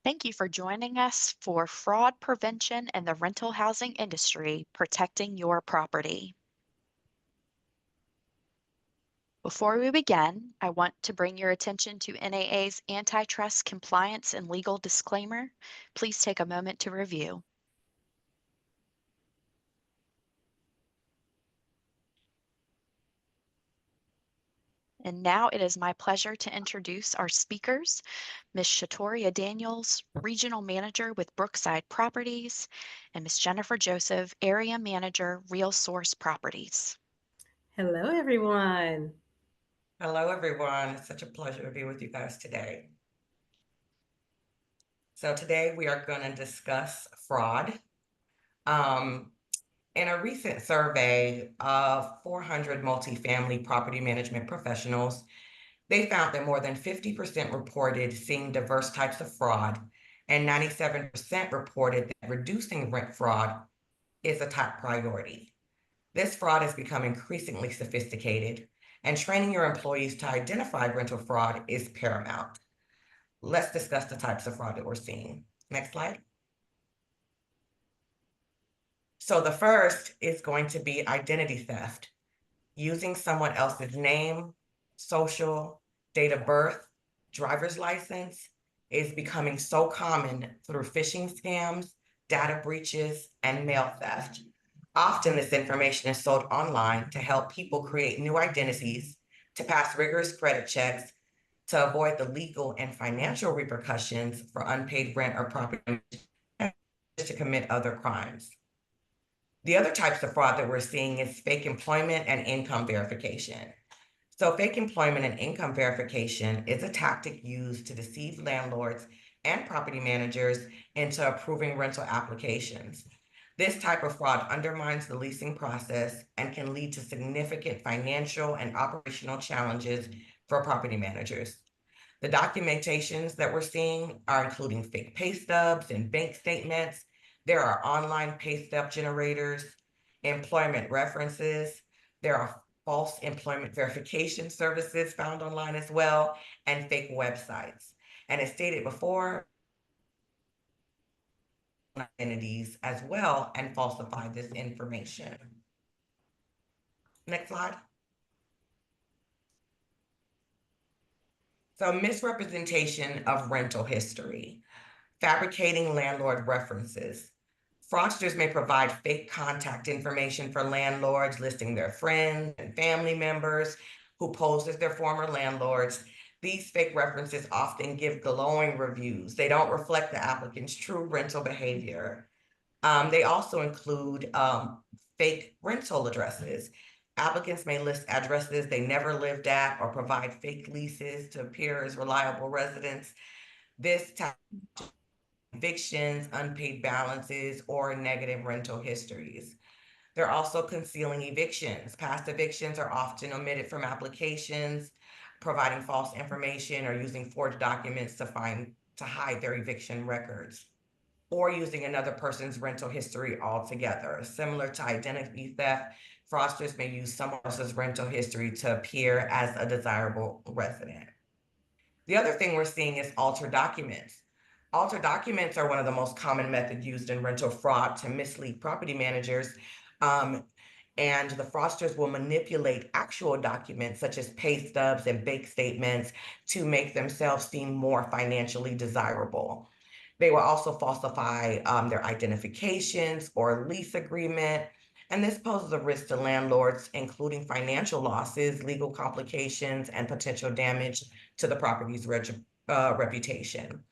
Thank you for joining us for Fraud Prevention in the Rental Housing Industry, Protecting Your Property. Before we begin, I want to bring your attention to NAA's antitrust compliance and legal disclaimer. Please take a moment to review. And now it is my pleasure to introduce our speakers, Ms. Shatoria Daniels, Regional Manager with Brookside Properties, and Ms. Jennifer Joseph, Area Manager, Real Source Properties. Hello, everyone. Hello, everyone. It's such a pleasure to be with you guys today. So today we are going to discuss fraud. In a recent survey of 400 multifamily property management professionals, they found that more than 50% reported seeing diverse types of fraud, and 97% reported that reducing rent fraud is a top priority. This fraud has become increasingly sophisticated, and training your employees to identify rental fraud is paramount. Let's discuss the types of fraud that we're seeing. Next slide. So the first is going to be identity theft. Using someone else's name, social, date of birth, driver's license is becoming so common through phishing scams, data breaches, and mail theft. Often this information is sold online to help people create new identities, to pass rigorous credit checks, to avoid the legal and financial repercussions for unpaid rent or property damage, and to commit other crimes. The other types of fraud that we're seeing is fake employment and income verification. So fake employment and income verification is a tactic used to deceive landlords and property managers into approving rental applications. This type of fraud undermines the leasing process and can lead to significant financial and operational challenges for property managers. The documentations that we're seeing are including fake pay stubs and bank statements. There are online pay stub generators, employment references. There are false employment verification services found online as well, and fake websites. And as stated before, identities as well and falsify this information. Next slide. So misrepresentation of rental history, fabricating landlord references. Fraudsters may provide fake contact information for landlords, listing their friends and family members who pose as their former landlords. These fake references often give glowing reviews. They don't reflect the applicant's true rental behavior. They also include fake rental addresses. Applicants may list addresses they never lived at or provide fake leases to appear as reliable residents. This type of evictions, unpaid balances, or negative rental histories. They're also concealing evictions. Past evictions are often omitted from applications, providing false information or using forged documents to hide their eviction records, or using another person's rental history altogether. Similar to identity theft, fraudsters may use someone else's rental history to appear as a desirable resident. The other thing we're seeing is altered documents. Altered documents are one of the most common methods used in rental fraud to mislead property managers. And the fraudsters will manipulate actual documents such as pay stubs and bank statements to make themselves seem more financially desirable. They will also falsify their identifications or lease agreement. And this poses a risk to landlords, including financial losses, legal complications, and potential damage to the property's reputation.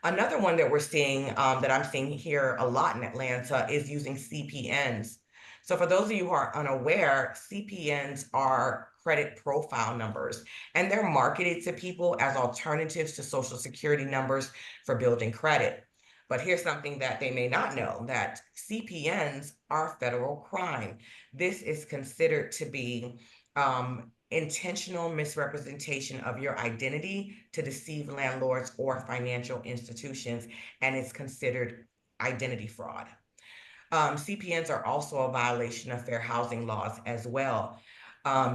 Another one that we're seeing, that I'm seeing here a lot in Atlanta, is using CPNs. So for those of you who are unaware, CPNs are credit profile numbers, and they're marketed to people as alternatives to Social Security numbers for building credit. But here's something that they may not know, that CPNs are federal crime. This is considered to be intentional misrepresentation of your identity to deceive landlords or financial institutions, and it's considered identity fraud. CPNs are also a violation of fair housing laws as well.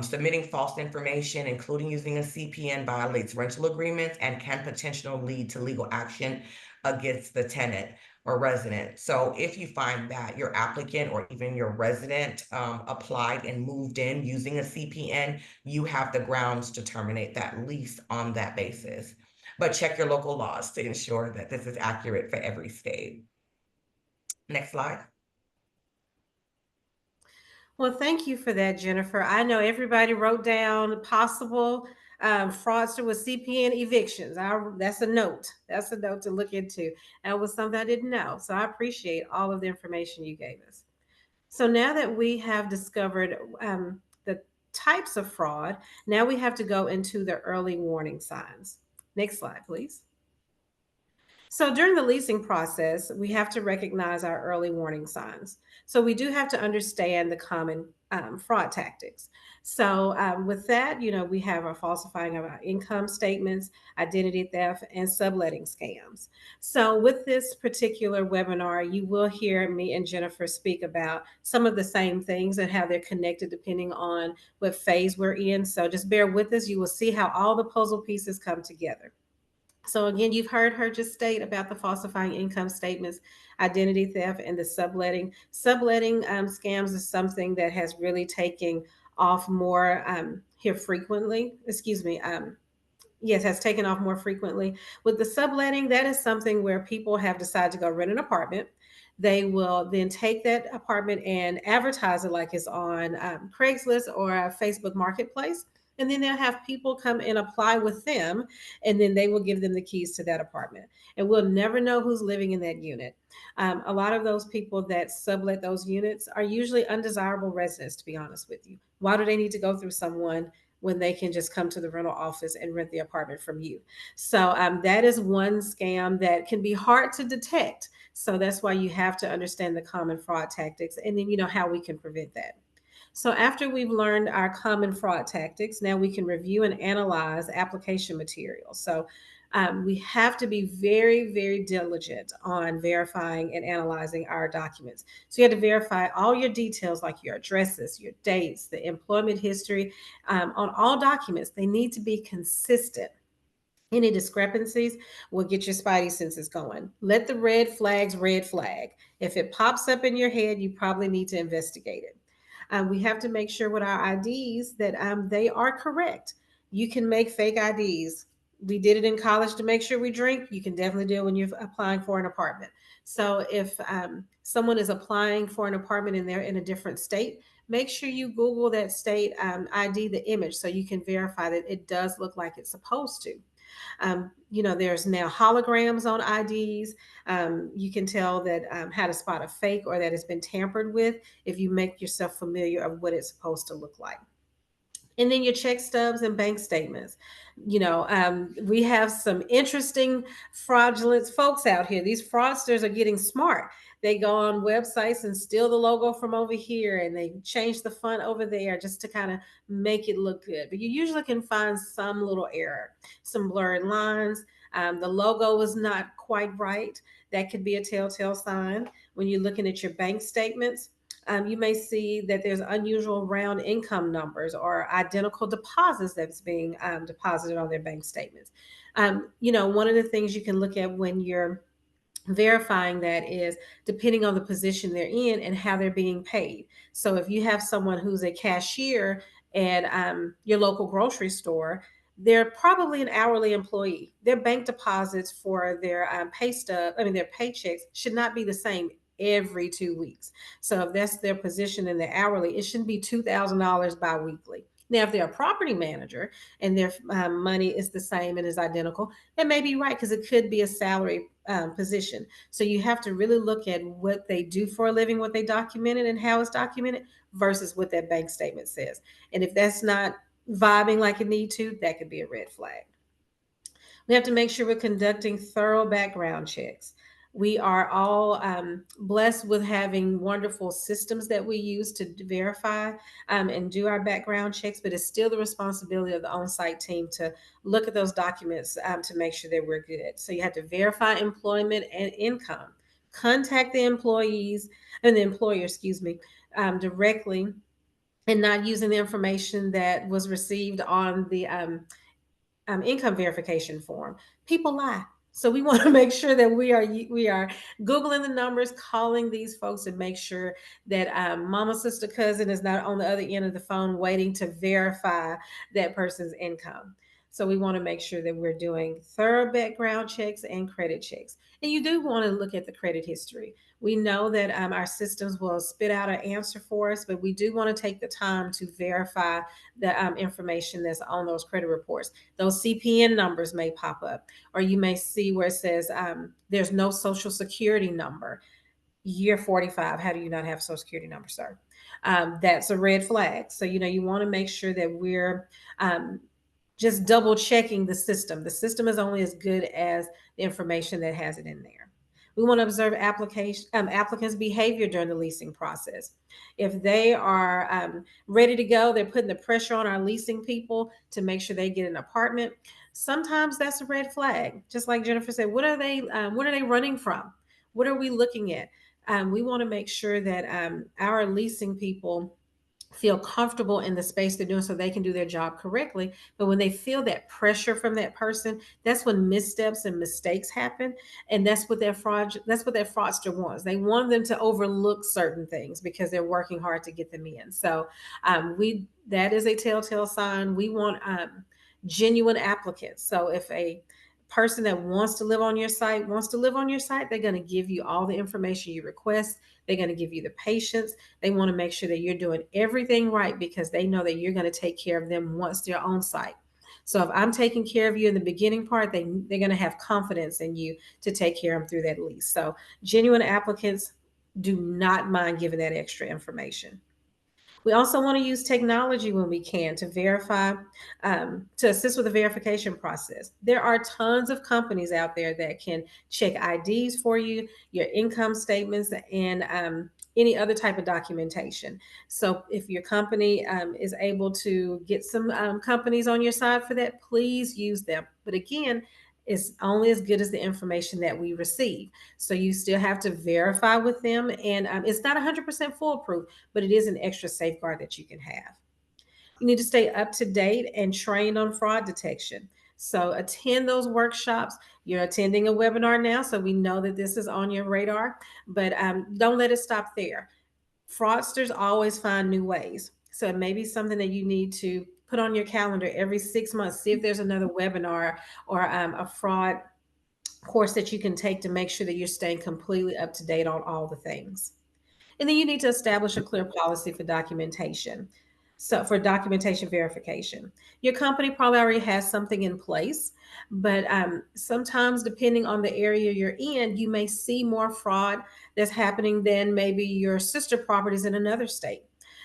Submitting false information, including using a CPN, violates rental agreements and can potentially lead to legal action against the tenant or resident. So if you find that your applicant or even your resident applied and moved in using a CPN, you have the grounds to terminate that lease on that basis. But check your local laws to ensure that this is accurate for every state. Next slide. Well, thank you for that, Jennifer. I know everybody wrote down possible fraudster with CPN evictions. That's a note. That's a note to look into. That was something I didn't know. So I appreciate all of the information you gave us. So now that we have discovered the types of fraud, now we have to go into the early warning signs. Next slide, please. So during the leasing process, we have to recognize our early warning signs. So we do have to understand the common fraud tactics. So with that, we have our falsifying of our income statements, identity theft, and subletting scams. So with this particular webinar, you will hear me and Jennifer speak about some of the same things and how they're connected depending on what phase we're in. So just bear with us. You will see how all the puzzle pieces come together. So again, you've heard her just state about the falsifying income statements, identity theft, and the subletting. Subletting scams is something that has really taken off more here frequently. Excuse me. Yes, has taken off more frequently. With the subletting, that is something where people have decided to go rent an apartment. They will then take that apartment and advertise it like it's on Craigslist or a Facebook Marketplace. And then they'll have people come and apply with them, and then they will give them the keys to that apartment. And we'll never know who's living in that unit. A lot of those people that sublet those units are usually undesirable residents, to be honest with you. Why do they need to go through someone when they can just come to the rental office and rent the apartment from you? So that is one scam that can be hard to detect. So that's why you have to understand the common fraud tactics, and then how we can prevent that. So after we've learned our common fraud tactics, now we can review and analyze application material. So we have to be very, very diligent on verifying and analyzing our documents. So you have to verify all your details, like your addresses, your dates, the employment history, on all documents. They need to be consistent. Any discrepancies will get your spidey senses going. Let the red flags red flag. If it pops up in your head, you probably need to investigate it. We have to make sure with our IDs that they are correct. You can make fake IDs. We did it in college to make sure we drink. You can definitely do it when you're applying for an apartment. So if someone is applying for an apartment and they're in a different state, make sure you Google that state ID, the image, so you can verify that it does look like it's supposed to. There's now holograms on IDs. You can tell that how to spot a fake or that it's been tampered with if you make yourself familiar of what it's supposed to look like. And then your check stubs and bank statements. We have some interesting fraudulent folks out here. These fraudsters are getting smart. They go on websites and steal the logo from over here, and they change the font over there just to kind of make it look good. But you usually can find some little error, some blurred lines. The logo is not quite right. That could be a telltale sign. When you're looking at your bank statements, you may see that there's unusual round income numbers or identical deposits that's being deposited on their bank statements. One of the things you can look at when you're verifying that is depending on the position they're in and how they're being paid. So if you have someone who's a cashier at your local grocery store, they're probably an hourly employee. Their bank deposits for their their paychecks should not be the same every 2 weeks. So if that's their position in the hourly, it shouldn't be $2,000 biweekly. Now, if they're a property manager and their money is the same and is identical, that may be right because it could be a salary position. So you have to really look at what they do for a living, what they documented, and how it's documented versus what that bank statement says. And if that's not vibing like it need to, that could be a red flag. We have to make sure we're conducting thorough background checks. We are all blessed with having wonderful systems that we use to verify and do our background checks, but it's still the responsibility of the on-site team to look at those documents to make sure that we're good. So you have to verify employment and income. Contact the employees and the employer, directly, and not using the information that was received on the income verification form. People lie. So we want to make sure that we are googling the numbers, calling these folks, and make sure that mama, sister, cousin is not on the other end of the phone waiting to verify that person's income. So we want to make sure that we're doing thorough background checks and credit checks. And you do want to look at the credit history. We know that our systems will spit out an answer for us, but we do want to take the time to verify the information that's on those credit reports. Those CPN numbers may pop up, or you may see where it says there's no social security number. Year 45, how do you not have a social security number, sir? That's a red flag. So, you want to make sure that we're um, just double checking the system. The system is only as good as the information that has it in there. We want to observe applicants' behavior during the leasing process. If they are ready to go, they're putting the pressure on our leasing people to make sure they get an apartment. Sometimes that's a red flag. Just like Jennifer said, what are they? What are they running from? What are we looking at? We want to make sure that our leasing people feel comfortable in the space they're doing so they can do their job correctly. But when they feel that pressure from that person, that's when missteps and mistakes happen. And that's what that fraudster wants. They want them to overlook certain things because they're working hard to get them in. So we that is a telltale sign. We want genuine applicants. So if a person that wants to live on your site wants to live on your site, they're going to give you all the information you request. They're going to give you the patience. They want to make sure that you're doing everything right because they know that you're going to take care of them once they're on site. So if I'm taking care of you in the beginning part, they're going to have confidence in you to take care of them through that lease. So genuine applicants do not mind giving that extra information. We also want to use technology when we can to verify, to assist with the verification process. There are tons of companies out there that can check IDs for you, your income statements, and any other type of documentation. So if your company is able to get some companies on your side for that, please use them. But again, it's only as good as the information that we receive. So you still have to verify with them, and it's not 100% foolproof, but it is an extra safeguard that you can have. You need to stay up to date and trained on fraud detection. So attend those workshops. You're attending a webinar now, so we know that this is on your radar, but don't let it stop there. Fraudsters always find new ways. So it may be something that you need to put on your calendar every 6 months, see if there's another webinar or a fraud course that you can take to make sure that you're staying completely up to date on all the things. And then you need to establish a clear policy for documentation. So, for documentation verification, your company probably already has something in place, but sometimes, depending on the area you're in, you may see more fraud that's happening than maybe your sister properties in another state.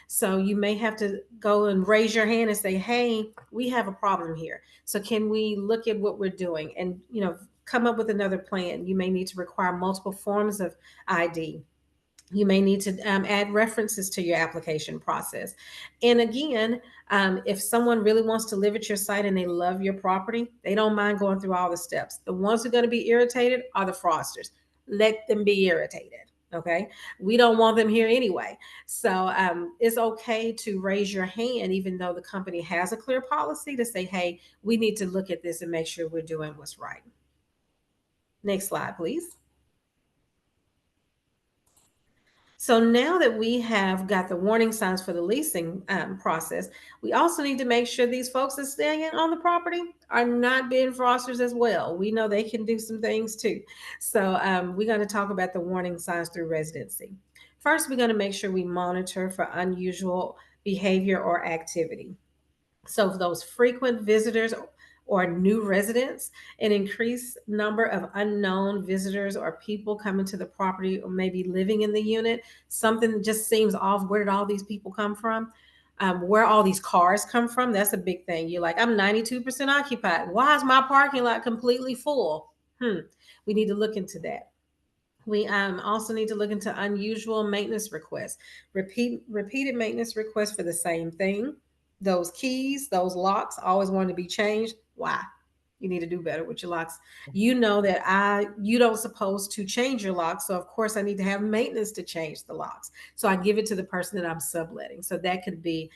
So, you may have to go and raise your hand and say, "Hey, we have a problem here. So, can we look at what we're doing and come up with another plan?" You may need to require multiple forms of ID. You may need to add references to your application process. And again, if someone really wants to live at your site and they love your property, they don't mind going through all the steps. The ones who are going to be irritated are the fraudsters. Let them be irritated. Okay. We don't want them here anyway. So it's okay to raise your hand, even though the company has a clear policy to say, hey, we need to look at this and make sure we're doing what's right. Next slide, please. So now that we have got the warning signs for the leasing process, we also need to make sure these folks that staying on the property are not being fraudsters as well. We know they can do some things too. So we're going to talk about the warning signs through residency. First, we're going to make sure we monitor for unusual behavior or activity. So for those frequent visitors or new residents, an increased number of unknown visitors or people coming to the property or maybe living in the unit, something just seems off. Where did all these people come from? Where all these cars come from? That's a big thing. You're like, I'm 92% occupied. Why is my parking lot completely full? We need to look into that. We also need to look into unusual maintenance requests, repeated maintenance requests for the same thing. Those keys, those locks always want to be changed. Why? You need to do better with your locks. You know that you don't supposed to change your locks, so of course I need to have maintenance to change the locks. So I give it to the person that I'm subletting. So that could be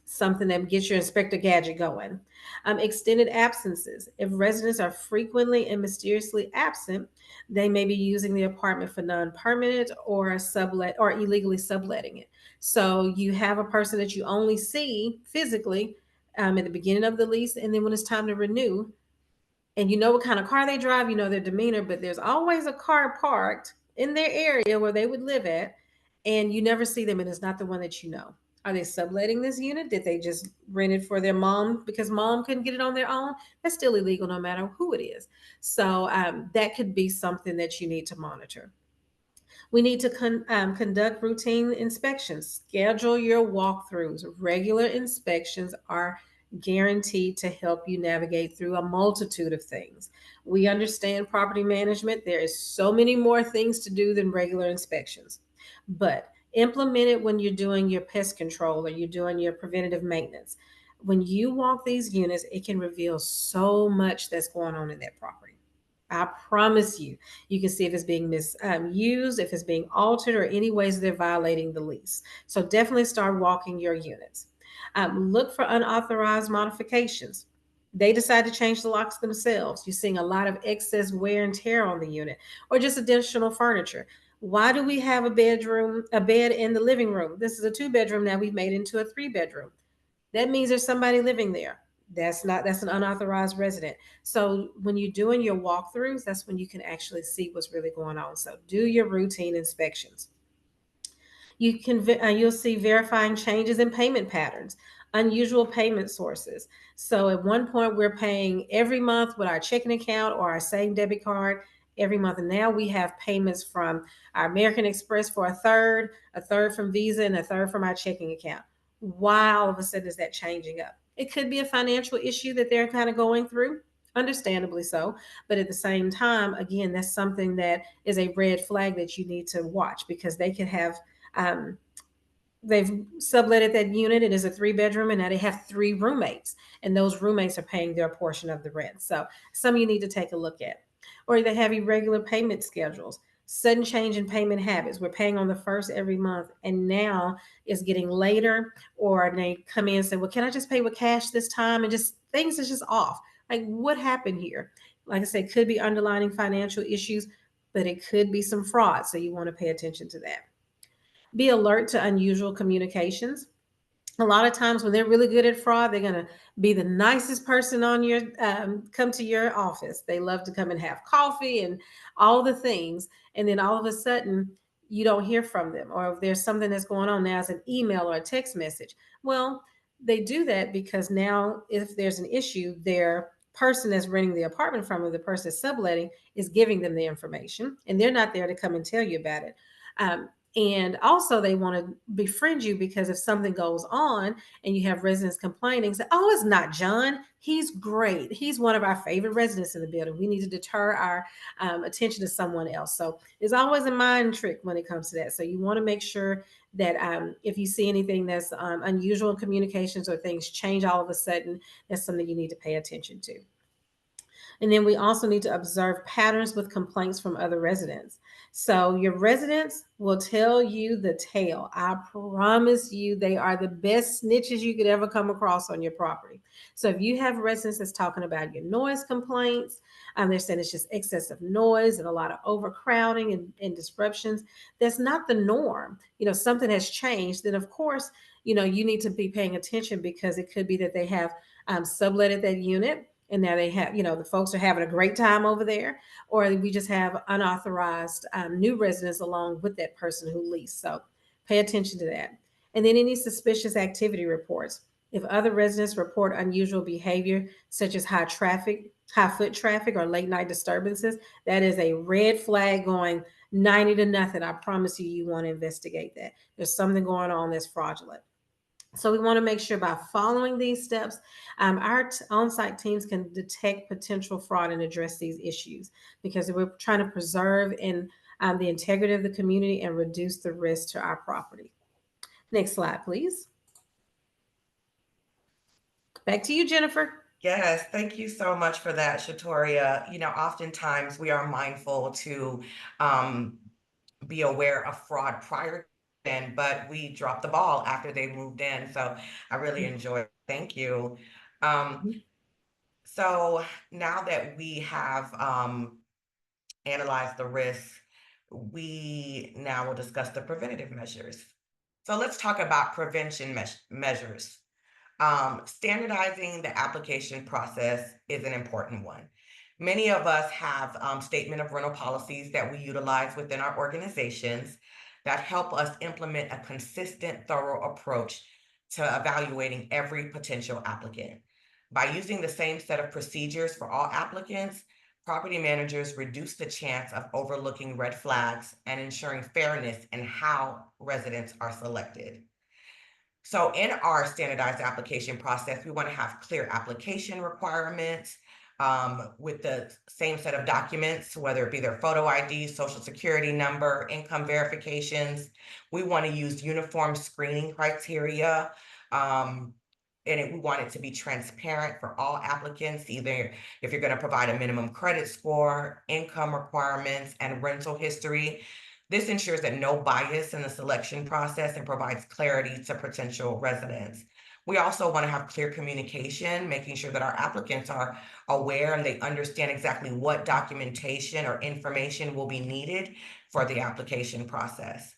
something that gets your inspector gadget going. Extended absences. If residents are frequently and mysteriously absent, they may be using the apartment for non-permanent or sublet or illegally subletting it. So you have a person that you only see physically at the beginning of the lease, and then when it's time to renew, and you know what kind of car they drive, you know their demeanor, but there's always a car parked in their area where they would live at, and you never see them, and it's not the one that you know. Are they subletting this unit? Did they just rent it for their mom because mom couldn't get it on their own? That's still illegal no matter who it is. So that could be something that you need to monitor. We need to conduct routine inspections. Schedule your walkthroughs. Regular inspections are guaranteed to help you navigate through a multitude of things. We understand property management. There is so many more things to do than regular inspections. But implement it when you're doing your pest control or you're doing your preventative maintenance. When you walk these units, it can reveal so much that's going on in that property. I promise you, you can see if it's being misused, if it's being altered, or any ways they're violating the lease. So definitely start walking your units. Look for unauthorized modifications. They decide to change the locks themselves. You're seeing a lot of excess wear and tear on the unit, or just additional furniture. Why do we have a bed in the living room? This is a two-bedroom now. We've made it into a three-bedroom. That means there's somebody living there. That's an unauthorized resident. So when you're doing your walkthroughs, that's when you can actually see what's really going on. So do your routine inspections. You'll see verifying changes in payment patterns, unusual payment sources. So at one point we're paying every month with our checking account or our same debit card every month, and now we have payments from our American Express for a third from Visa, and a third from our checking account. Why all of a sudden is that changing up? It could be a financial issue that they're kind of going through, understandably so, but at the same time, again, that's something that is a red flag that you need to watch, because they could have um, they've subletted that unit. It is a three-bedroom, and now they have three roommates, and those roommates are paying their portion of the rent. So some you need to take a look at. Or they have irregular payment schedules, sudden change in payment habits. We're paying on the first every month, and now it's getting later. Or they come in and say, well, can I just pay with cash this time? And just things is just off. Like, what happened here? Like I said, could be underlying financial issues, but it could be some fraud. So you want to pay attention to that. Be alert to unusual communications. A lot of times when they're really good at fraud, they're going to be the nicest person on your come to your office. They love to come and have coffee and all the things, and then all of a sudden you don't hear from them, or if there's something that's going on now, as an email or a text message. Well, they do that because now if there's an issue, their person that's renting the apartment from them, the person that's subletting, is giving them the information, and they're not there to come and tell you about it. Um, and also, they want to befriend you, because if something goes on and you have residents complaining, say, oh, it's not John. He's great. He's one of our favorite residents in the building. We need to deter our attention to someone else. So it's always a mind trick when it comes to that. So you want to make sure that if you see anything that's unusual in communications, or things change all of a sudden, that's something you need to pay attention to. And then we also need to observe patterns with complaints from other residents. So your residents will tell you the tale. I promise you, they are the best snitches you could ever come across on your property. So if you have residents that's talking about your noise complaints, they're saying it's just excessive noise and a lot of overcrowding and disruptions. That's not the norm. Something has changed. Then of course, you need to be paying attention, because it could be that they have subletted that unit, and now they have, the folks are having a great time over there, or we just have unauthorized new residents along with that person who leased. So pay attention to that. And then any suspicious activity reports. If other residents report unusual behavior, such as high foot traffic, or late night disturbances, that is a red flag going 90 to nothing. I promise you, you want to investigate that. There's something going on that's fraudulent. So we want to make sure, by following these steps, our on-site teams can detect potential fraud and address these issues, because we're trying to preserve the integrity of the community and reduce the risk to our property. Next slide, please. Back to you, Jennifer. Yes, thank you so much for that, Shatoria. Oftentimes we are mindful to um, be aware of fraud prior then, but we dropped the ball after they moved in. So I really enjoy it. Thank you. Um, Mhm. so now that we have analyze the risks, we now will discuss the preventative measures. So let's talk about prevention measures. Standardizing the application process is an important one. Many of us have statement of rental policies that we utilize within our organizations that help us implement a consistent, thorough approach to evaluating every potential applicant. By using the same set of procedures for all applicants, property managers reduce the chance of overlooking red flags and ensuring fairness in how residents are selected. So in our standardized application process, we want to have clear application requirements with the same set of documents, whether it be their photo ID, social security number, income verifications. We want to use uniform screening criteria. We want it to be transparent for all applicants, either if you're going to provide a minimum credit score, income requirements, and rental history. This ensures that no bias in the selection process and provides clarity to potential residents. We also want to have clear communication, making sure that our applicants are aware and they understand exactly what documentation or information will be needed for the application process.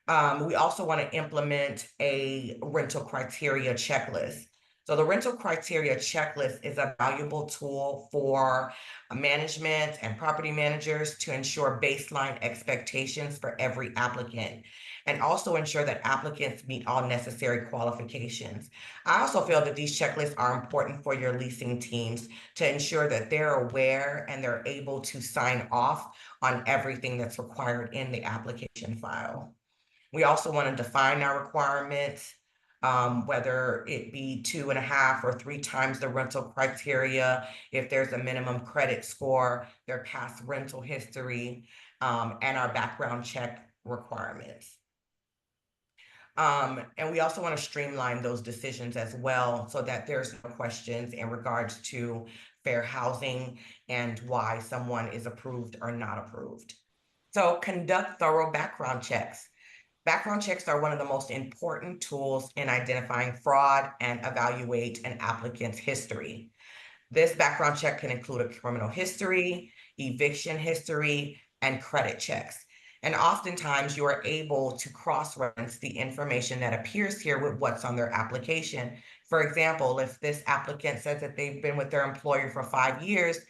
We also want to implement a rental criteria checklist. So the rental criteria checklist is a valuable tool for management and property managers to ensure baseline expectations for every applicant and also ensure that applicants meet all necessary qualifications. I also feel that these checklists are important for your leasing teams to ensure that they're aware and they're able to sign off on everything that's required in the application file. We also want to define our requirements, whether it be 2.5 or 3 times the rental criteria, if there's a minimum credit score, their past rental history, and our background check requirements. And we also want to streamline those decisions as well so that there's no questions in regards to fair housing and why someone is approved or not approved. So conduct thorough background checks. Background checks are one of the most important tools in identifying fraud and evaluate an applicant's history. This background check can include a criminal history, eviction history, and credit checks. And oftentimes you are able to cross-reference the information that appears here with what's on their application. For example, if this applicant says that they've been with their employer for 5 years,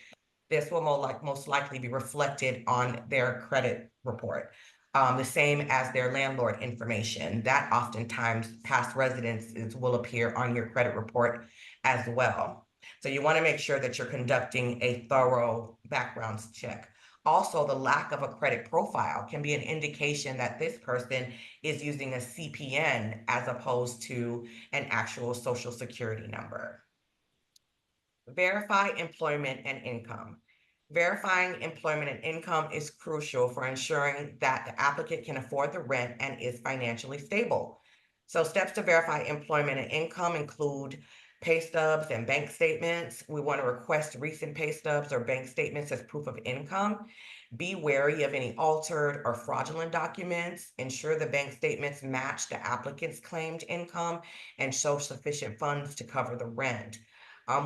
this will most likely be reflected on their credit report. The same as their landlord information. That oftentimes past residences will appear on your credit report as well. So you want to make sure that you're conducting a thorough background check. Also, the lack of a credit profile can be an indication that this person is using a CPN as opposed to an actual social security number. Verify employment and income. Verifying employment and income is crucial for ensuring that the applicant can afford the rent and is financially stable. So steps to verify employment and income include pay stubs and bank statements. We want to request recent pay stubs or bank statements as proof of income. Be wary of any altered or fraudulent documents. Ensure the bank statements match the applicant's claimed income and show sufficient funds to cover the rent.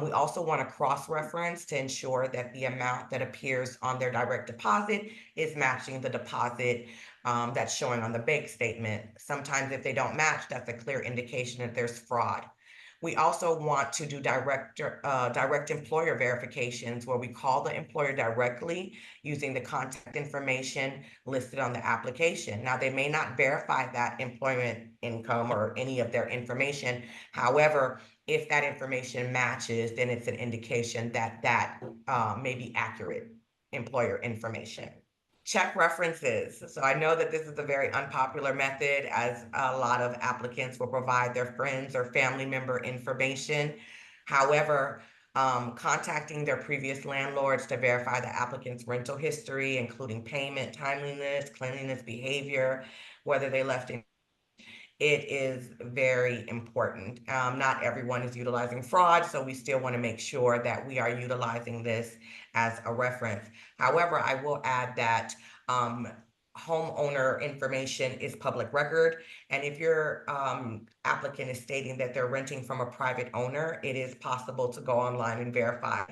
We also want to cross-reference to ensure that the amount that appears on their direct deposit is matching the deposit that's showing on the bank statement. Sometimes if they don't match, that's a clear indication that there's fraud. We also want to do direct employer verifications where we call the employer directly using the contact information listed on the application. Now, they may not verify that employment income or any of their information. However, if that information matches, then it's an indication that that may be accurate employer information. Check references. So I know that this is a very unpopular method as a lot of applicants will provide their friends or family member information. However, contacting their previous landlords to verify the applicant's rental history, including payment, timeliness, cleanliness, behavior, whether they left in it is very important. Not everyone is utilizing fraud, so we still want to make sure that we are utilizing this as a reference. However, I will add that homeowner information is public record, and if your applicant is stating that they're renting from a private owner, it is possible to go online and verify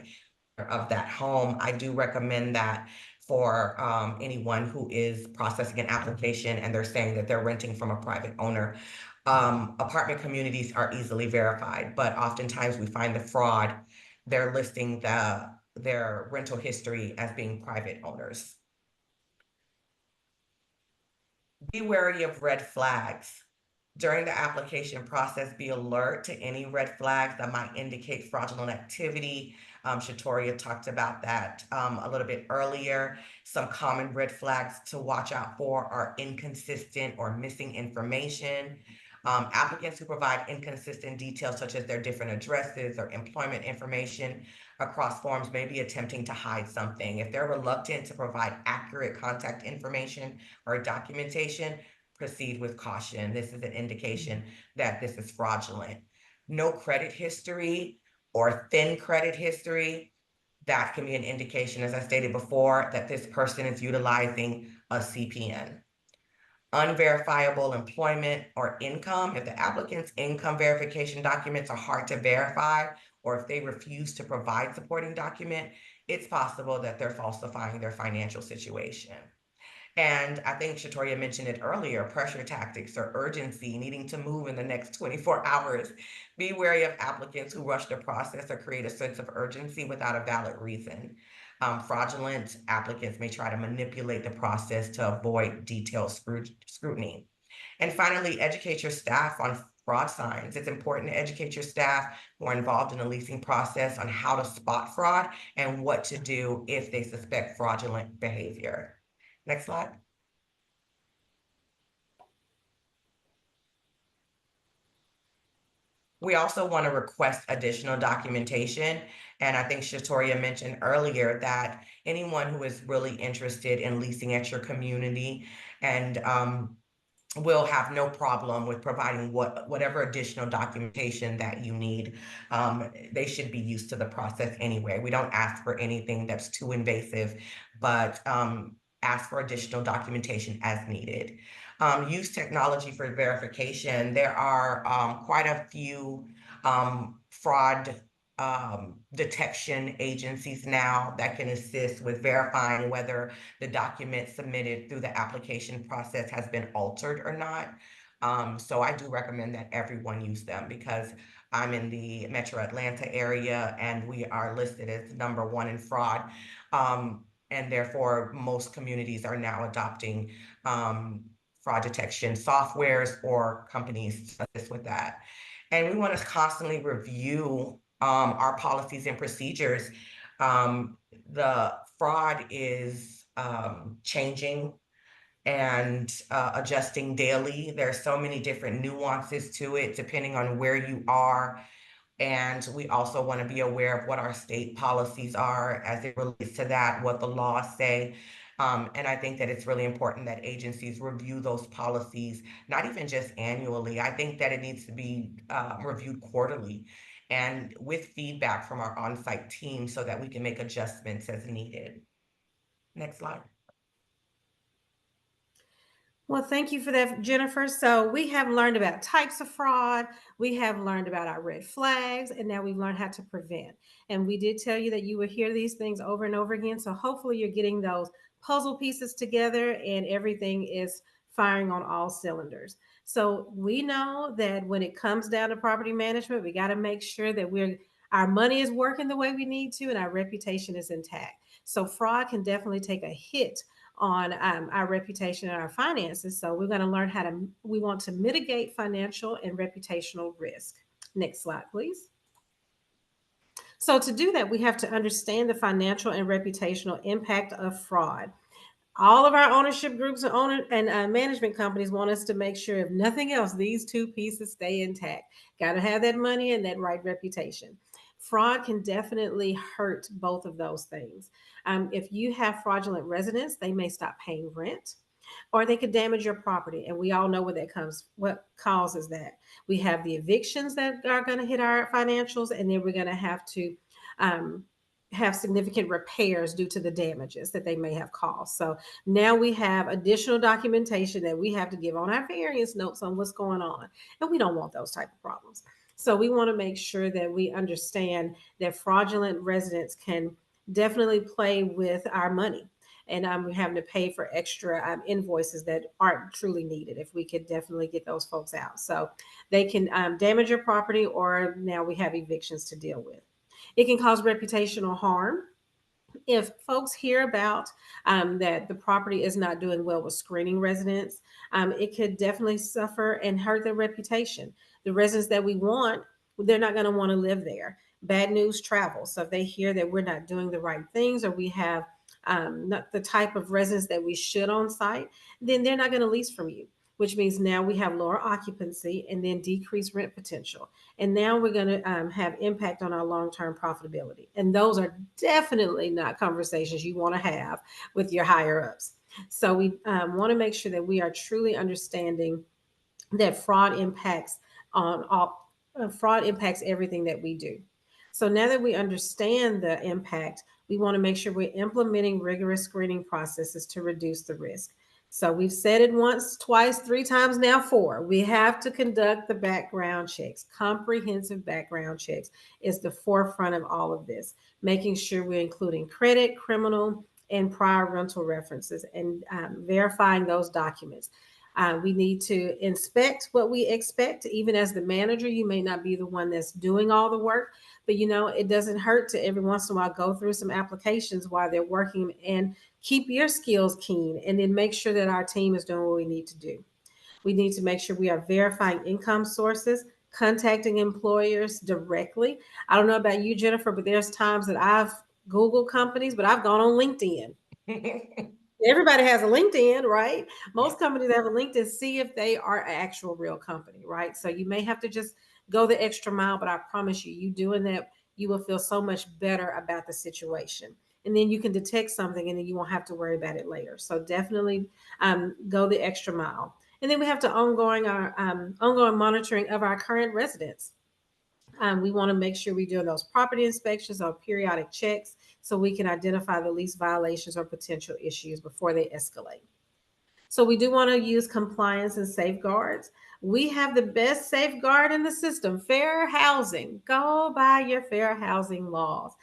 of that home. I do recommend that for anyone who is processing an application and they're saying that they're renting from a private owner. Apartment communities are easily verified, but oftentimes we find the fraud, they're listing their rental history as being private owners. Be wary of red flags. During the application process, be alert to any red flags that might indicate fraudulent activity. Shatoria talked about that a little bit earlier. Some common red flags to watch out for are inconsistent or missing information. Applicants who provide inconsistent details, such as their different addresses or employment information across forms, may be attempting to hide something. If they're reluctant to provide accurate contact information or documentation, proceed with caution. This is an indication that this is fraudulent. No credit history or thin credit history, that can be an indication, as I stated before, that this person is utilizing a CPN. Unverifiable employment or income. If the applicant's income verification documents are hard to verify, or if they refuse to provide supporting document, it's possible that they're falsifying their financial situation. And I think Shatoria mentioned it earlier, pressure tactics or urgency, needing to move in the next 24 hours. Be wary of applicants who rush the process or create a sense of urgency without a valid reason. Fraudulent applicants may try to manipulate the process to avoid detailed scrutiny. And finally, educate your staff on fraud signs. It's important to educate your staff who are involved in the leasing process on how to spot fraud and what to do if they suspect fraudulent behavior. Next slide. We also want to request additional documentation. And I think Shatoria mentioned earlier that anyone who is really interested in leasing at your community and will have no problem with providing whatever additional documentation that you need. They should be used to the process anyway. We don't ask for anything that's too invasive, but ask for additional documentation as needed. Use technology for verification. There are quite a few fraud detection agencies now that can assist with verifying whether the document submitted through the application process has been altered or not. So I do recommend that everyone use them, because I'm in the Metro Atlanta area and we are listed as #1 in fraud. And therefore, most communities are now adopting fraud detection softwares or companies to assist with that. And we want to constantly review our policies and procedures. The fraud is changing and adjusting daily. There are so many different nuances to it depending on where you are. And we also want to be aware of what our state policies are as it relates to that, what the laws say. And I think that it's really important that agencies review those policies, not even just annually. I think that it needs to be reviewed quarterly and with feedback from our on-site team so that we can make adjustments as needed. Next slide. Well, thank you for that, Jennifer. So we have learned about types of fraud. We have learned about our red flags, and now we've learned how to prevent. And we did tell you that you would hear these things over and over again. So hopefully you're getting those puzzle pieces together and everything is firing on all cylinders. So we know that when it comes down to property management, we got to make sure that our money is working the way we need to and our reputation is intact. So fraud can definitely take a hit on our reputation and our finances. So we're going to learn we want to mitigate financial and reputational risk. Next slide, please. So to do that, we have to understand the financial and reputational impact of fraud. All of our ownership groups and management companies want us to make sure, if nothing else, these two pieces stay intact. Got to have that money and that right reputation. Fraud can definitely hurt both of those things. If you have fraudulent residents, they may stop paying rent. or they could damage your property. And we all know what causes that. We have the evictions that are going to hit our financials, and then we're going to have to um, have significant repairs due to the damages that they may have caused. So now we have additional documentation that we have to give on our variance notes on what's going on. And we don't want those type of problems. So we want to make sure that we understand that fraudulent residents can definitely play with our money, and we're having to pay for extra invoices that aren't truly needed. If we could definitely get those folks out, so they can damage your property, or now we have evictions to deal with. It can cause reputational harm if folks hear about that the property is not doing well with screening residents. It could definitely suffer and hurt their reputation. The residents that we want, they're not going to want to live there. Bad news travels. So if they hear that we're not doing the right things, or we have not the type of residents that we should on site, then they're not going to lease from you, which means now we have lower occupancy and then decreased rent potential. And now we're going to have impact on our long-term profitability. And those are definitely not conversations you want to have with your higher ups. So we want to make sure that we are truly understanding that fraud impacts everything that we do. So now that we understand the impact, we want to make sure we're implementing rigorous screening processes to reduce the risk. So we've said it once, twice, three times now, four. We have to conduct the background checks. Comprehensive background checks is the forefront of all of this, making sure we're including credit, criminal, and prior rental references, and verifying those documents. We need to inspect what we expect. Even as the manager, you may not be the one that's doing all the work, but it doesn't hurt to every once in a while go through some applications while they're working, and keep your skills keen, and then make sure that our team is doing what we need to do. We need to make sure we are verifying income sources, contacting employers directly. I don't know about you, Jennifer, but there's times that I've Googled companies, but I've gone on LinkedIn. Everybody has a LinkedIn, right? Most companies have a LinkedIn. See if they are an actual real company, right? So you may have to just go the extra mile, but I promise you, you doing that, you will feel so much better about the situation. And then you can detect something, and then you won't have to worry about it later. So definitely go the extra mile. And then we have to ongoing monitoring of our current residents. We want to make sure we do those property inspections or periodic checks, so we can identify the least violations or potential issues before they escalate. So we do want to use compliance and safeguards. We have the best safeguard in the system, fair housing. Go by your fair housing laws.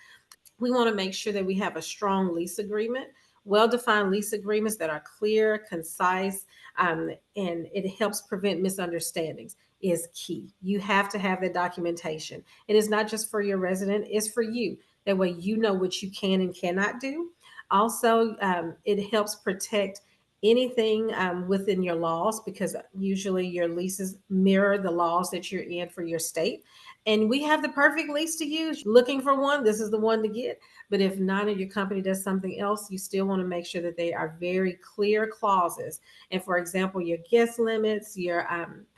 We want to make sure that we have a strong lease agreement, well-defined lease agreements that are clear, concise, and it helps prevent misunderstandings is key. You have to have that documentation. It is not just for your resident, it's for you. That way you know what you can and cannot do. Also, it helps protect anything within your laws, because usually your leases mirror the laws that you're in for your state. And we have the perfect lease to use. Looking for one, this is the one to get. But if not, and your company does something else, you still want to make sure that they are very clear clauses. And for example, your guest limits, your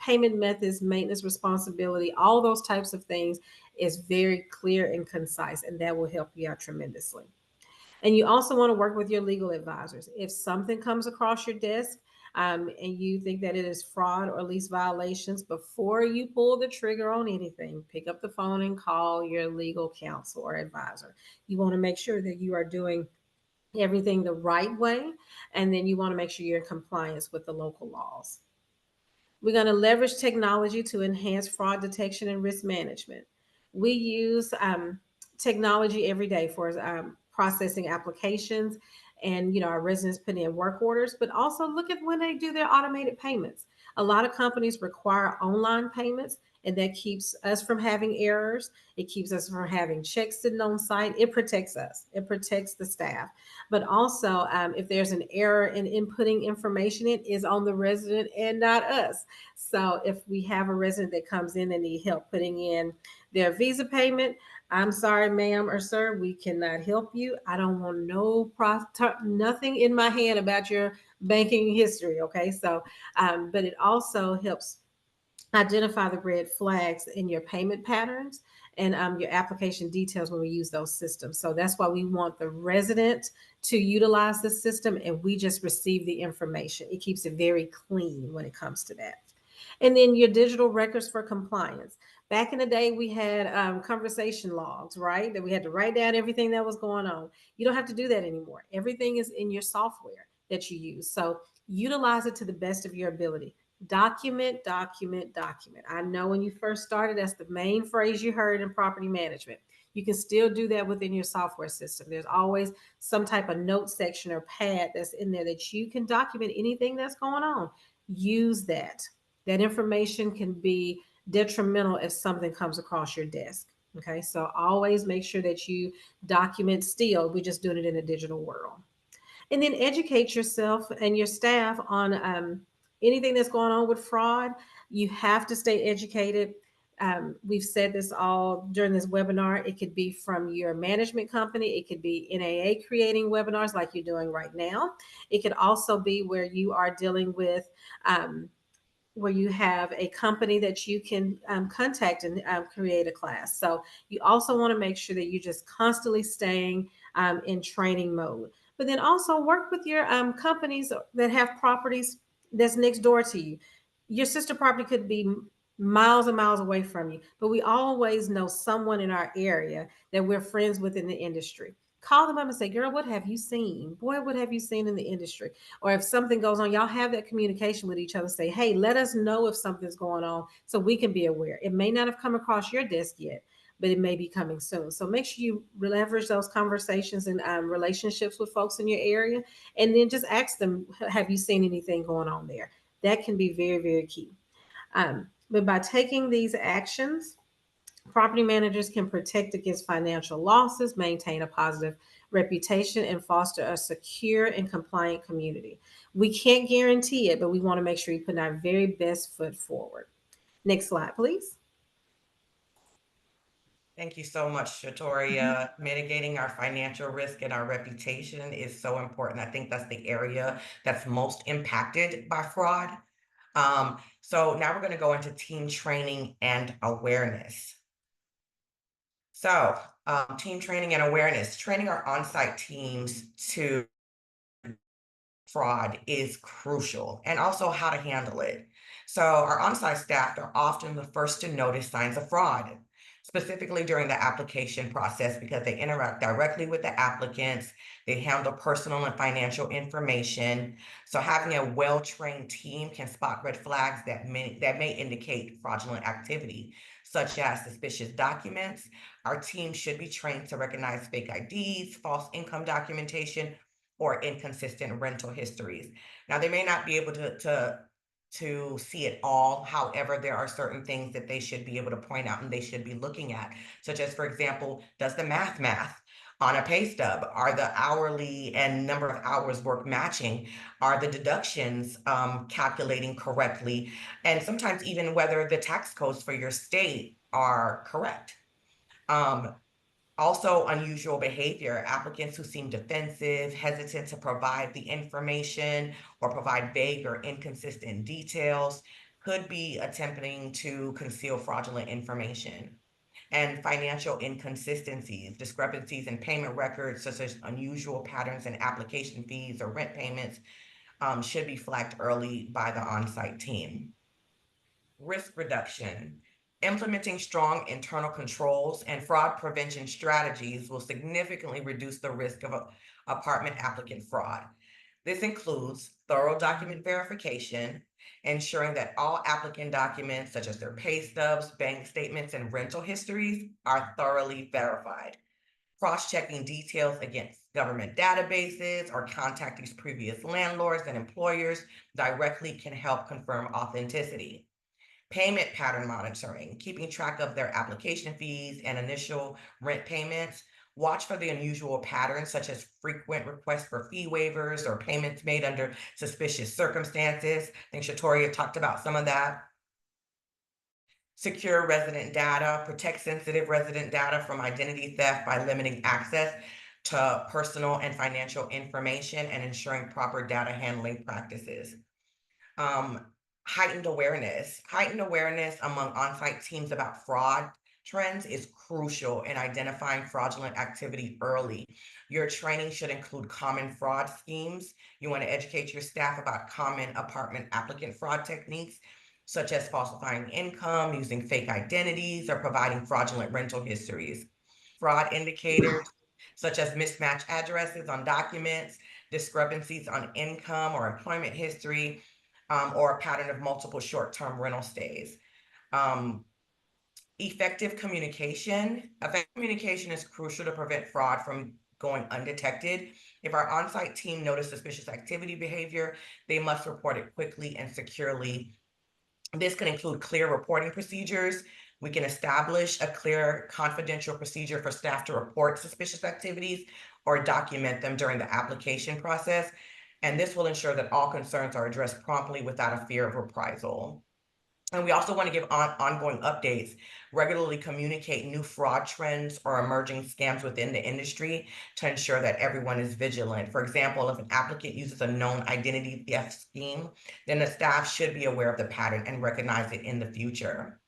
payment methods, maintenance responsibility, all those types of things is very clear and concise, and that will help you out tremendously. And you also want to work with your legal advisors. If something comes across your desk and you think that it is fraud or lease violations, before you pull the trigger on anything, pick up the phone and call your legal counsel or advisor. You want to make sure that you are doing everything the right way, and then you want to make sure you're in compliance with the local laws. We're going to leverage technology to enhance fraud detection and risk management. We use technology every day for processing applications, and our residents put in work orders, but also look at when they do their automated payments. A lot of companies require online payments, and that keeps us from having errors. It keeps us from having checks sitting on site. It protects us. It protects the staff. But also, if there's an error in inputting information, it is on the resident and not us. So if we have a resident that comes in and need help putting in their visa payment, I'm sorry, ma'am or sir, we cannot help you. I don't want nothing in my hand about your banking history. Okay, so but it also helps identify the red flags in your payment patterns, and your application details when we use those systems. So that's why we want the resident to utilize the system and we just receive the information. It keeps it very clean when it comes to that. And then your digital records for compliance. Back in the day, we had conversation logs, right? That we had to write down everything that was going on. You don't have to do that anymore. Everything is in your software that you use. So utilize it to the best of your ability. Document, document, document. I know when you first started, that's the main phrase you heard in property management. You can still do that within your software system. There's always some type of note section or pad that's in there that you can document anything that's going on. Use that. That information can be detrimental if something comes across your desk. Okay, so always make sure that you document still. We're just doing it in a digital world. And then educate yourself and your staff on anything that's going on with fraud. You have to stay educated. We've said this all during this webinar. It could be from your management company. It could be NAA creating webinars like you're doing right now. It could also be where you are dealing with where you have a company that you can contact and create a class. So you also want to make sure that you're just constantly staying in training mode. But then also work with your companies that have properties that's next door to you. Your sister property could be miles and miles away from you, but we always know someone in our area that we're friends with in the industry. Call them up and say, girl, what have you seen? Boy, what have you seen in the industry? Or if something goes on, y'all have that communication with each other. Say, hey, let us know if something's going on so we can be aware. It may not have come across your desk yet, but it may be coming soon. So make sure you leverage those conversations and relationships with folks in your area. And then just ask them, have you seen anything going on there? That can be very, very key. But by taking these actions, property managers can protect against financial losses, maintain a positive reputation, and foster a secure and compliant community. We can't guarantee it, but we want to make sure we put our very best foot forward. Next slide, please. Thank you so much, Shatoria. Mitigating our financial risk and our reputation is so important. I think that's the area that's most impacted by fraud. So now we're going to go into team training and awareness. So team training and awareness, training our on-site teams to fraud is crucial, and also how to handle it. So our on-site staff are often the first to notice signs of fraud, specifically during the application process, because they interact directly with the applicants. They handle personal and financial information. So having a well-trained team can spot red flags that may indicate fraudulent activity, such as suspicious documents. Our team should be trained to recognize fake IDs, false income documentation, or inconsistent rental histories. Now, they may not be able to see it all. However, there are certain things that they should be able to point out and they should be looking at, such as, for example, does the math on a pay stub? Are the hourly and number of hours work matching? Are the deductions calculating correctly? And sometimes even whether the tax codes for your state are correct. Also, unusual behavior, applicants who seem defensive, hesitant to provide the information, or provide vague or inconsistent details could be attempting to conceal fraudulent information. And financial inconsistencies, discrepancies in payment records, such as unusual patterns in application fees or rent payments, should be flagged early by the on-site team. Risk reduction. Implementing strong internal controls and fraud prevention strategies will significantly reduce the risk of apartment applicant fraud. This includes thorough document verification, ensuring that all applicant documents, such as their pay stubs, bank statements, and rental histories, are thoroughly verified. Cross-checking details against government databases or contacting previous landlords and employers directly can help confirm authenticity. Payment pattern monitoring, keeping track of their application fees and initial rent payments. Watch for the unusual patterns, such as frequent requests for fee waivers or payments made under suspicious circumstances. I think Shatoria talked about some of that. Secure resident data, protect sensitive resident data from identity theft by limiting access to personal and financial information and ensuring proper data handling practices. Heightened awareness among on-site teams about fraud trends is crucial in identifying fraudulent activity early. Your training should include common fraud schemes. You want to educate your staff about common apartment applicant fraud techniques, such as falsifying income, using fake identities, or providing fraudulent rental histories. Fraud indicators, such as mismatched addresses on documents, discrepancies on income or employment history, or a pattern of multiple short term rental stays. Um, Effective communication is crucial to prevent fraud from going undetected. If our on-site team notices suspicious activity behavior, they must report it quickly and securely. This can include clear reporting procedures. We can establish a clear confidential procedure for staff to report suspicious activities or document them during the application process. And this will ensure that all concerns are addressed promptly without a fear of reprisal. And we also want to give ongoing updates, regularly communicate new fraud trends or emerging scams within the industry to ensure that everyone is vigilant. For example, if an applicant uses a known identity theft scheme, then the staff should be aware of the pattern and recognize it in the future.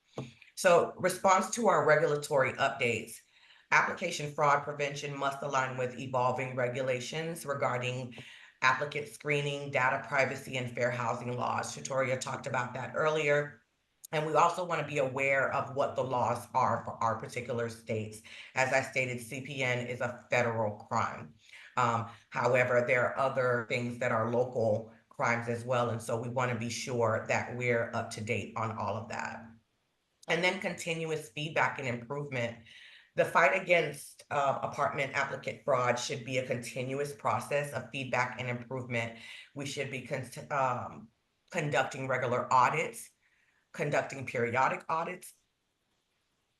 So, response to our regulatory updates. Application fraud prevention must align with evolving regulations regarding applicant screening, data privacy, and fair housing laws. Shatoria talked about that earlier. And we also want to be aware of what the laws are for our particular states. As I stated, CPN is a federal crime. However, there are other things that are local crimes as well. And so we want to be sure that we're up to date on all of that. And then continuous feedback and improvement. The fight against apartment applicant fraud should be a continuous process of feedback and improvement. We should be conducting regular audits, conducting periodic audits,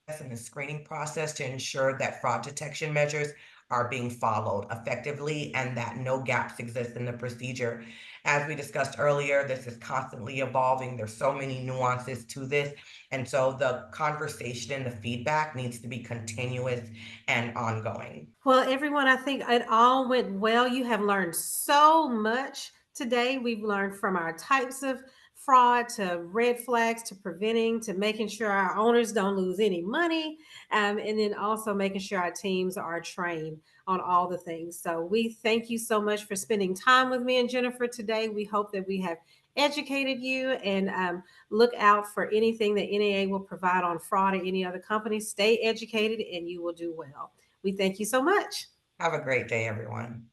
and the screening process to ensure that fraud detection measures are being followed effectively and that no gaps exist in the procedure. As we discussed earlier, this is constantly evolving. There's so many nuances to this. And so the conversation and the feedback needs to be continuous and ongoing. Well, everyone, I think it all went well. You have learned so much today. We've learned from our types of fraud to red flags to preventing to making sure our owners don't lose any money, and then also making sure our teams are trained on all the things. So we thank you so much for spending time with me and Jennifer today. We hope that we have educated you, and look out for anything that NAA will provide on fraud or any other company. Stay educated and you will do well. We thank you so much. Have a great day, everyone.